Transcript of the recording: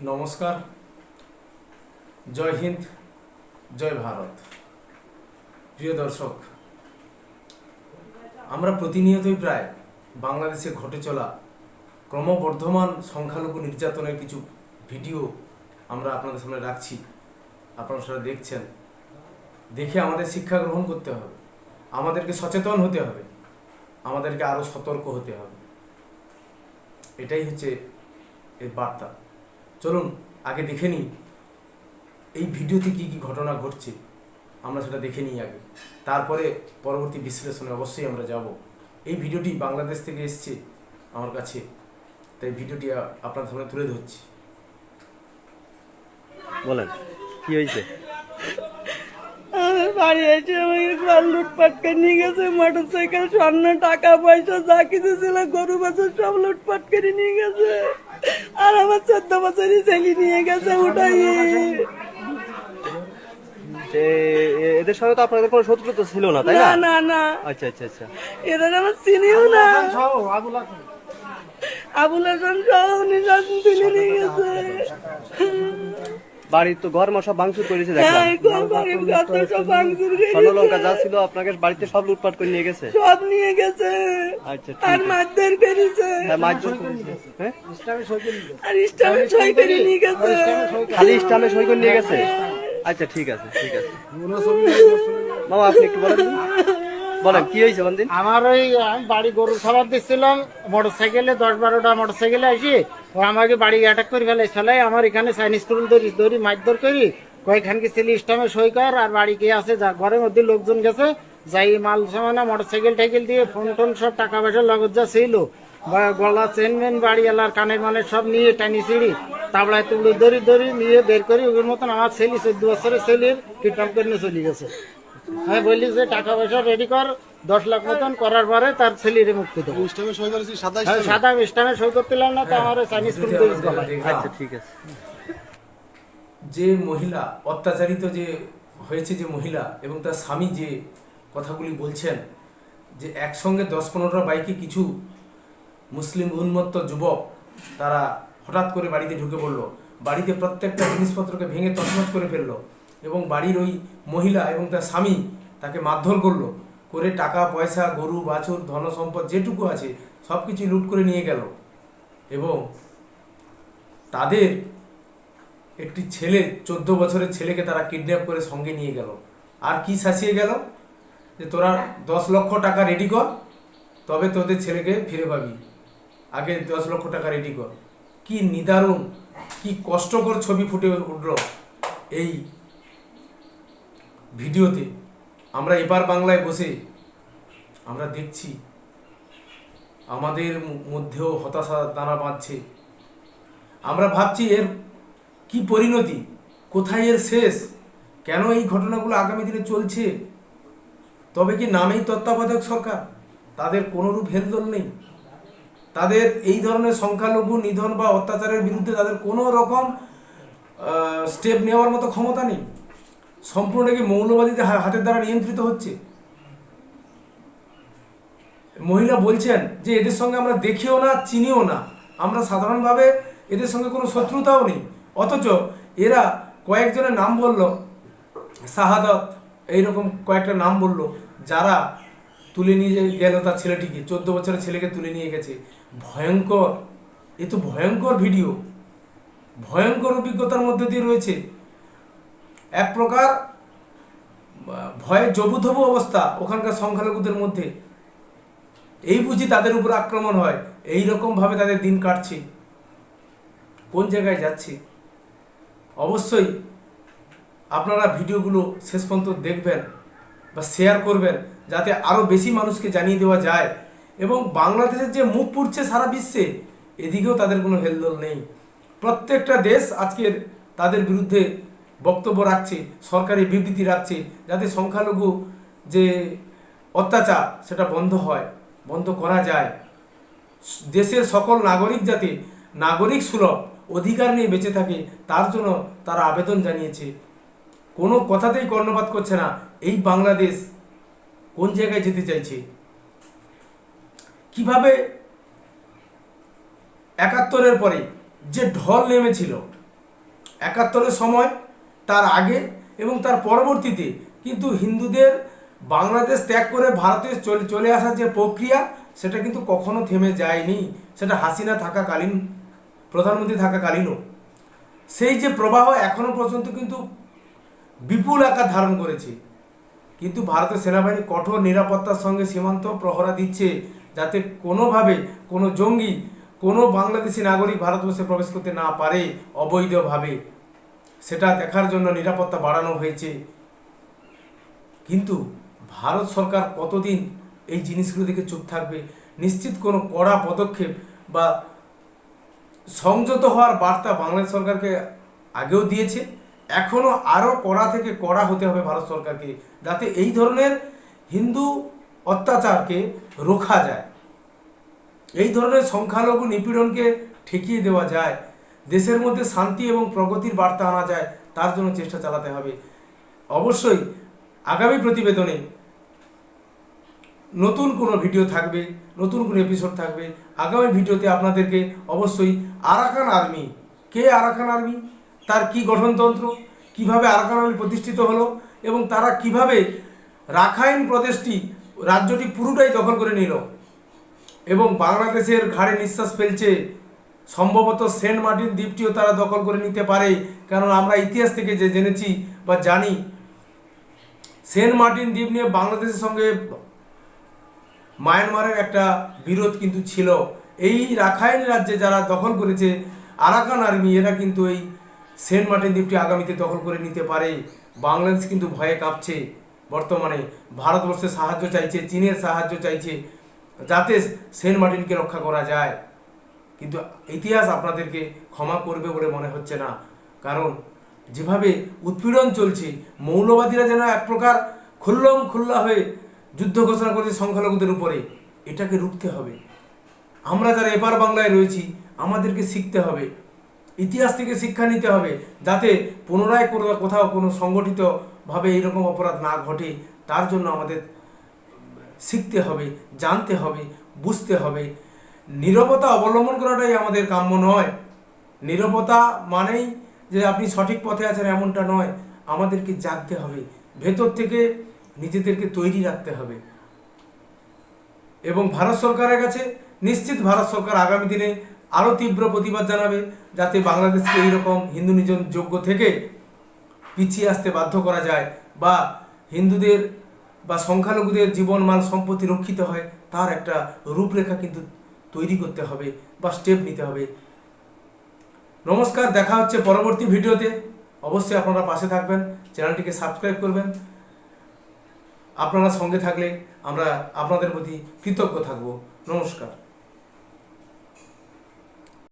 নমস্কার, জয় হিন্দ, জয় ভারত। প্রিয় দর্শক, আমরা প্রতিনিয়তই প্রায় বাংলাদেশে ঘটে চলা ক্রমবর্ধমান সংখ্যালঘু নির্যাতনের কিছু ভিডিও আমরা আপনাদের সামনে রাখছি। আপনারা সেটা দেখছেন। দেখে আমাদের শিক্ষা গ্রহণ করতে হবে, আমাদেরকে সচেতন হতে হবে, আমাদেরকে আরও সতর্ক হতে হবে। এটাই হচ্ছে এর বার্তা। চলুন আগে দেখে নিই এই ভিডিওতে কী কী ঘটনা ঘটছে, আমরা সেটা দেখে নিই আগে, তারপরে পরবর্তী বিশ্লেষণে অবশ্যই আমরা যাব। এই ভিডিওটি বাংলাদেশ থেকে এসছে আমার কাছে, তাই ভিডিওটি আপনার সামনে তুলে ধরছি। বলেন কি হয়েছে? আমার বাড়ি এসে আমাকে ঘর লুটপাট করে নিয়ে গেছে। মোটরসাইকেল, স্বর্ণ, টাকা পয়সা যা কিছু ছিল, গরু বাছুর সব লুটপাট করে নিয়ে গেছে। আর আমার 14 বছরই ছেলে নিয়ে গেছে উঠাই। এদের সঙ্গে তো আপনাদের কোনো শত্রুতা ছিল না, তাই না না? না না, আচ্ছা আচ্ছা আচ্ছা। এদের আমার চিনিও না। আবুল হাসান সহ উনি সব তুলে নিয়ে গেছে। বাড়ির তো ঘর মশা ভাঙচুর করেছে দেখলাম। হ্যাঁ, ঘর বাড়ির গাছ সব ভাঙচুর করে স্বর্ণ লঙ্কা যা ছিল আপনাকে বাড়িতে সব লুটপাট করে নিয়ে গেছে। সব নিয়ে গেছে। আচ্ছা আর ঠিক আছে। মারধর করেছে। হ্যাঁ মারধর করেছে। হ্যাঁ আর স্টামে সই করে নিয়ে গেছে। খালি স্টামে সই করে নিয়ে গেছে। আচ্ছা ঠিক আছে ঠিক আছে। মামা আপনি একটু বলেন কি হয়েছে বলেন। আমার ওই আমি বাড়ি গরু খাবার দিচ্ছিলাম, মোটরসাইকেলে 10-12টা মোটরসাইকেলে আসি, ও আমাকে বাড়ি অ্যাটাক করে ফেলে। ফেলাই আমার এখানে চাইনিজ স্কুল ধরি মারধর করি, কয়েকখান কি ছেলে স্টামে সই কর, আর বাড়ি কে আছে যা, ঘরের মধ্যে লোকজন গেছে, যাই মাল সামানা মোটরসাইকেল টাইকেল দিয়ে ফোন টোন সব টাকা পয়সা লগত যা ছিল, গলা চেন মেন বাড়ি এলার কানের মানে সব নিয়ে টানি ছিঁড়ি তাবলায় তুলে ধরি নিয়ে বের করি। ওর মতন আমার ছেলে 14 বছরের ছেলের কিডন্যাপ করে নিয়ে চলে গেছে। আমি বললি যে টাকা পয়সা রেডি কর, 10 লাখ মতন করার পরে তার ছেলেরে মুক্তি দেবো। সাদা স্টামে সই করতেলাম না, তো আমার চাইনিজ স্কুল আচ্ছা ঠিক আছে। যে মহিলা অত্যাচারিত যে হয়েছে, যে মহিলা এবং তার স্বামী যে কথাগুলি বলছেন, যে একসঙ্গে 10-15টা বাইকে কিছু মুসলিম উন্মত্ত যুবক তারা হঠাৎ করে বাড়িতে ঢুকে পড়লো, বাড়িতে প্রত্যেকটা জিনিসপত্রকে ভেঙে তছনছ করে ফেললো, এবং বাড়ির ওই মহিলা এবং তার স্বামী তাকে মারধর করলো, করে টাকা পয়সা, গরু বাছুর, ধন সম্পদ যেটুকু আছে সব কিছু লুট করে নিয়ে গেল। এবং তাদের একটি ছেলে, 14 বছরের ছেলেকে তারা কিডন্যাপ করে সঙ্গে নিয়ে গেল। আর কি শাসিয়ে গেল, যে তোরা 10 লক্ষ টাকা রেডি কর, তবে তোদের ছেলেকে ফিরে পাবি, আগে 10 লক্ষ টাকা রেডি কর। কি নিদারুণ, কি কষ্টকর ছবি ফুটে উঠল এই ভিডিওতে। আমরা এবার বাংলায় বসে আমরা দেখছি, আমাদের মধ্যেও হতাশা দানা বাঁধছে। আমরা ভাবছি এর কি পরিণতি, কোথায় এর শেষ, কেন এই ঘটনাগুলো আগামী দিনে চলছে। তবে কি নামেই তত্ত্বাবধায়ক সরকার, তাদের কোনোরূপ হেলদোল নেই, তাদের এই ধরনের সংখ্যালঘু নিধন বা অত্যাচারের বিরুদ্ধে তাদের কোনো রকম স্টেপ নেওয়ার মতো ক্ষমতা নেই। সম্পূর্ণ কি মৌলবাদীদের হাতের দ্বারা নিয়ন্ত্রিত হচ্ছে। মহিলা বলছেন যে এদের সঙ্গে আমরা দেখিও না, চিনিও না, আমরা সাধারণভাবে এদের সঙ্গে কোনো শত্রুতাও নেই। অথচ এরা কয়েকজনের নাম বলল, শাহাদত, এইরকম কয়েকটা নাম বলল, যারা তুলে নিয়ে গেল তার ছেলেটিকে, 14 বছরের ছেলেকে তুলে নিয়ে গেছে। ভয়ঙ্কর, এ তো ভয়ঙ্কর ভিডিও, ভয়ঙ্কর অভিজ্ঞতার মধ্যে দিয়ে রয়েছে। এক প্রকার ভয়ে জবুথবু অবস্থা ওখানকার সংখ্যালঘুদের মধ্যে। এই বুঝি তাদের উপর আক্রমণ হয়, এই রকমভাবে তাদের দিন কাটছে। কোন জায়গায় যাচ্ছে? অবশ্যই আপনারা ভিডিওগুলো শেষ পর্যন্ত দেখবেন বা শেয়ার করবেন, যাতে আরও বেশি মানুষকে জানিয়ে দেওয়া যায়। এবং বাংলাদেশের যে মুখ পুড়ছে সারা বিশ্বে, এদিকেও তাদের কোনো হেলদোল নেই। প্রত্যেকটা দেশ আজকের তাদের বিরুদ্ধে বক্তব্য রাখছে, সরকারি বিবৃতি রাখছে, যাতে সংখ্যালঘু যে অত্যাচার সেটা বন্ধ হয়, বন্ধ করা যায়। দেশের সকল নাগরিক যাতে নাগরিক সুলভ অধিকার নিয়ে বেঁচে থাকে, তার জন্য তারা আবেদন জানিয়েছে। কোনো কথাতেই কর্ণপাত করছে না। এই বাংলাদেশ কোন জায়গায় যেতে চাইছে, কিভাবে 71-এর পরে যে ঢল নেমেছিল, একাত্তরের সময়, তার আগে এবং তার পরবর্তীতে কিন্তু হিন্দুদের বাংলাদেশ ত্যাগ করে ভারতে চলে আসার যে প্রক্রিয়া, সেটা কিন্তু কখনো থেমে যায়নি। সেটা হাসিনা থাকাকালীন, প্রধানমন্ত্রী থাকাকালীনও সেই যে প্রবাহ এখনো পর্যন্ত কিন্তু বিপুল আকার ধারণ করেছে। কিন্তু ভারতের সেনাবাহিনী কঠোর নিরাপত্তার সঙ্গে সীমান্ত প্রহরা দিচ্ছে, যাতে কোনোভাবে কোনো জঙ্গি, কোনো বাংলাদেশি নাগরিক ভারতবর্ষে প্রবেশ করতে না পারে অবৈধভাবে। সেটা দেখার জন্য নিরাপত্তা বাড়ানো হয়েছে। কিন্তু ভারত সরকার কতদিন এই জিনিসগুলো দেখে চুপ থাকবে? নিশ্চিত কোনো কড়া পদক্ষেপ বা সংযত হওয়ার বার্তা বাংলাদেশ সরকারকে আগেও দিয়েছে, এখনও আরও কড়া থেকে কড়া হতে হবে ভারত সরকারকে, যাতে এই ধরনের হিন্দু অত্যাচারকে রোখা যায়, এই ধরনের সংখ্যালঘু নিপীড়নকে ঠেকিয়ে দেওয়া যায়, দেশের মধ্যে শান্তি এবং প্রগতির বার্তা আনা যায়, তার জন্য চেষ্টা চালাতে হবে। অবশ্যই আগামী প্রতিবেদনে নতুন কোনো ভিডিও থাকবে, নতুন কোনো এপিসোড থাকবে। আগামী ভিডিওতে আপনাদেরকে অবশ্যই আরাকান আর্মি, কে আরাকান আর্মি, তার কি গঠনতন্ত্র, কিভাবে আরাকান আর্মি প্রতিষ্ঠিত হলো এবং তারা কিভাবে রাখাইন প্রদেশটি, রাজ্যটি পুরোটাই দখল করে নিল এবং বাংলাদেশের ঘাড়ে নিঃশ্বাস ফেলছে। সম্ভবত সেন্ট মার্টিন দ্বীপটিও তারা দখল করে নিতে পারে, কারণ আমরা ইতিহাস থেকে যে জেনেছি বা জানি, সেন্ট মার্টিন দ্বীপ নিয়ে বাংলাদেশের সঙ্গে মায়ানমারের একটা বিরোধ কিন্তু ছিল। এই রাখাইন রাজ্যে যারা দখল করেছে আরাকান আর্মি, এরা কিন্তু এই সেন্ট মার্টিন দ্বীপটি আগামীতে দখল করে নিতে পারে। বাংলাদেশ কিন্তু ভয়ে কাঁপছে, বর্তমানে ভারতবর্ষের সাহায্য চাইছে, চীনের সাহায্য চাইছে, যাতে সেন্ট মার্টিনকে রক্ষা করা যায়। কিন্তু ইতিহাস আপনাদেরকে ক্ষমা করবে বলে মনে হচ্ছে না, কারণ যেভাবে উৎপীড়ন চলছে, মৌলবাদীরা যেন এক প্রকার খুল্লম খুল্লা হয়ে যুদ্ধ ঘোষণা করেছে সংখ্যালঘুদের উপরে, এটাকে রুখতে হবে। আমরা যারা এপার বাংলায় রয়েছি, আমাদেরকে শিখতে হবে, ইতিহাস থেকে শিক্ষা নিতে হবে, যাতে পুনরায় কোথাও কোনো সংগঠিতভাবে এইরকম অপরাধ না ঘটে। তার জন্য আমাদের শিখতে হবে, জানতে হবে, বুঝতে হবে। নীরবতা অবলম্বন করাটাই আমাদের কাম্য নয়। নীরবতা মানেই যে আপনি সঠিক পথে আছেন এমনটা নয়, আমাদেরকে জাগতে হবে, ভেতর থেকে নিজেদেরকে তৈরি রাখতে হবে। এবং ভারত সরকারের কাছে নিশ্চিত ভারত সরকার আগামী দিনে আরও তীব্র প্রতিবাদ জানাবে, যাতে বাংলাদেশকে এইরকম হিন্দু নিজন যোগ্য থেকে পিছিয়ে আসতে বাধ্য করা যায়, বা হিন্দুদের বা সংখ্যালঘুদের জীবন মাল সম্পত্তি রক্ষিত হয়, তার একটা রূপরেখা কিন্তু তৈরি করতে হবে বা স্টেপ নিতে হবে। নমস্কার, দেখা হচ্ছে পরবর্তী ভিডিওতে। অবশ্যই আপনারা পাশে থাকবেন, চ্যানেলটিকে সাবস্ক্রাইব করবেন। আপনারা সঙ্গে থাকলে আমরা আপনাদের প্রতি কৃতজ্ঞ থাকব। নমস্কার।